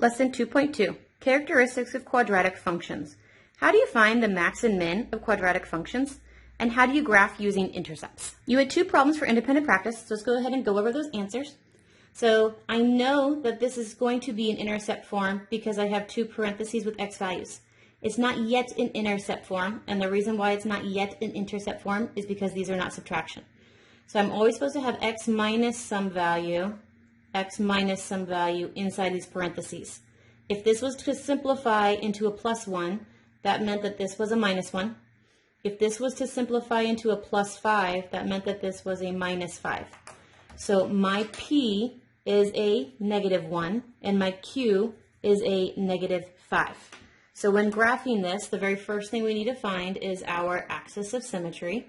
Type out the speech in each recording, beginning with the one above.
Lesson 2.2, Characteristics of Quadratic Functions. How do you find the max and min of quadratic functions? And how do you graph using intercepts? You had two problems for independent practice, so let's go ahead and go over those answers. So I know that this is going to be an intercept form because I have two parentheses with x values. It's not yet in intercept form, and the reason why it's not yet in intercept form is because these are not subtraction. So I'm always supposed to have x minus some value inside these parentheses. If this was to simplify into a plus 1, that meant that this was a minus 1. If this was to simplify into a plus 5, that meant that this was a minus 5. So my p is a negative 1, and my q is a negative 5. So when graphing this, the very first thing we need to find is our axis of symmetry.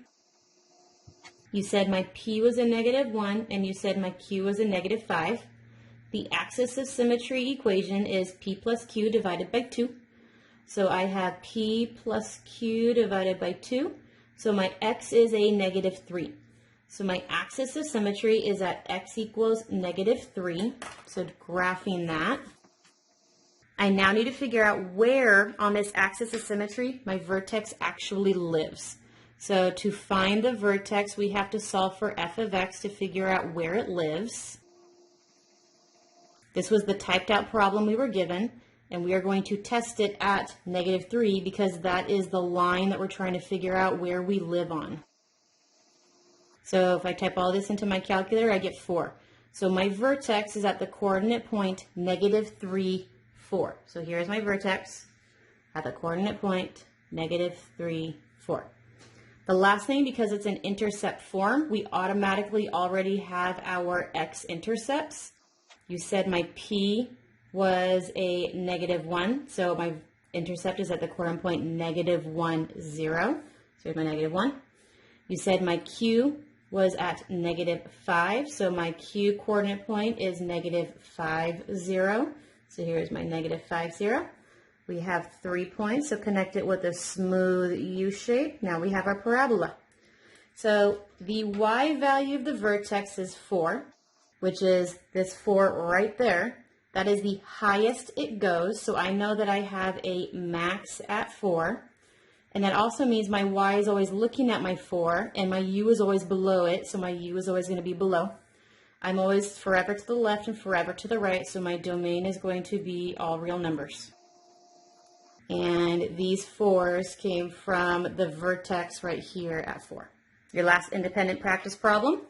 You said my p was a negative 1, and you said my q was a negative 5. The axis of symmetry equation is p plus q divided by 2. So I have p plus q divided by 2. So my x is a negative 3. So my axis of symmetry is at x equals negative 3. So graphing that. I now need to figure out where on this axis of symmetry my vertex actually lives. So to find the vertex, we have to solve for f of x to figure out where it lives. This was the typed out problem we were given, and we are going to test it at negative 3 because that is the line that we're trying to figure out where we live on. So if I type all this into my calculator, I get 4. So my vertex is at the coordinate point negative 3, 4. So here's my vertex at the coordinate point negative 3, 4. The last thing, because it's an intercept form, we automatically already have our x-intercepts. You said my p was a negative 1, so my intercept is at the coordinate point negative 1, 0. So here's my negative 1. You said my q was at negative 5, so my q coordinate point is negative 5, 0. So here's my negative 5, 0. We have 3 points, so connect it with a smooth U shape. Now we have our parabola. So the y value of the vertex is 4, which is this 4 right there. That is the highest it goes, so I know that I have a max at 4. And that also means my y is always looking at my 4, and my u is always below it, so my u is always going to be below. I'm always forever to the left and forever to the right, so my domain is going to be all real numbers. And these 4s came from the vertex right here at 4. Your last independent practice problem.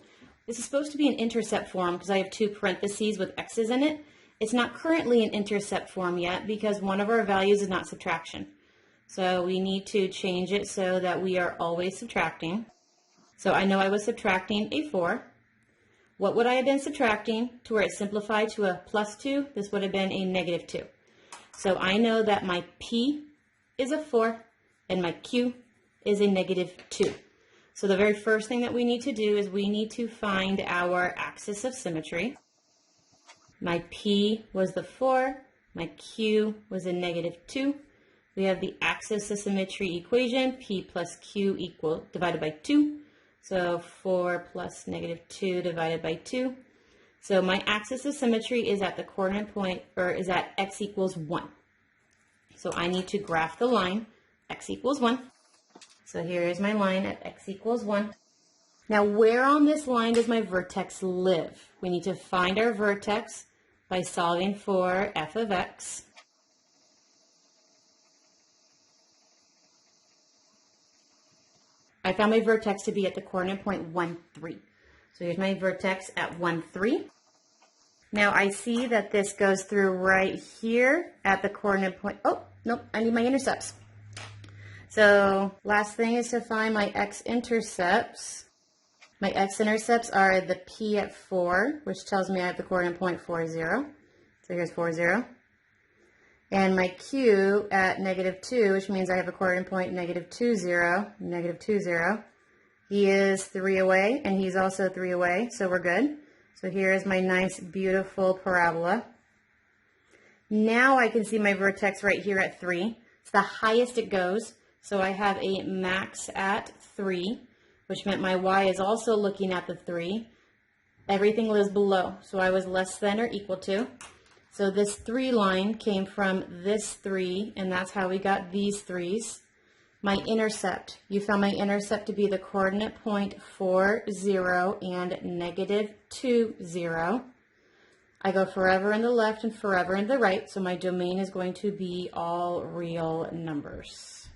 This is supposed to be an intercept form because I have two parentheses with x's in it. It's not currently an intercept form yet because one of our values is not subtraction. So we need to change it so that we are always subtracting. So I know I was subtracting a 4. What would I have been subtracting to where it simplified to a plus 2? This would have been a negative 2. So I know that my p is a 4 and my q is a negative 2. So the very first thing that we need to do is we need to find our axis of symmetry. My p was the 4, my q was a negative 2. We have the axis of symmetry equation, p plus q divided by 2. So 4 plus negative 2 divided by 2. So my axis of symmetry is at the coordinate point, or is at x equals 1. So I need to graph the line, x equals 1. So here is my line at x equals 1. Now where on this line does my vertex live? We need to find our vertex by solving for f of x. I found my vertex to be at the coordinate point 1, 3. So here's my vertex at 1, 3. Now I see that this goes through right here at the coordinate point. Oh, nope, I need my intercepts. So last thing is to find my x-intercepts. My x-intercepts are the p at 4, which tells me I have the coordinate point 4, 0. So here's 4, 0. And my q at negative 2, which means I have a coordinate point negative 2, 0, negative 2, 0. He is 3 away, and he's also 3 away, so we're good. So here is my nice, beautiful parabola. Now I can see my vertex right here at 3. It's the highest it goes, so I have a max at 3, which meant my y is also looking at the 3. Everything lives below, so I was less than or equal to. So this 3 line came from this 3, and that's how we got these 3's. My intercept, you found my intercept to be the coordinate point 4, 0, and negative 2, 0. I go forever in the left and forever in the right, so my domain is going to be all real numbers.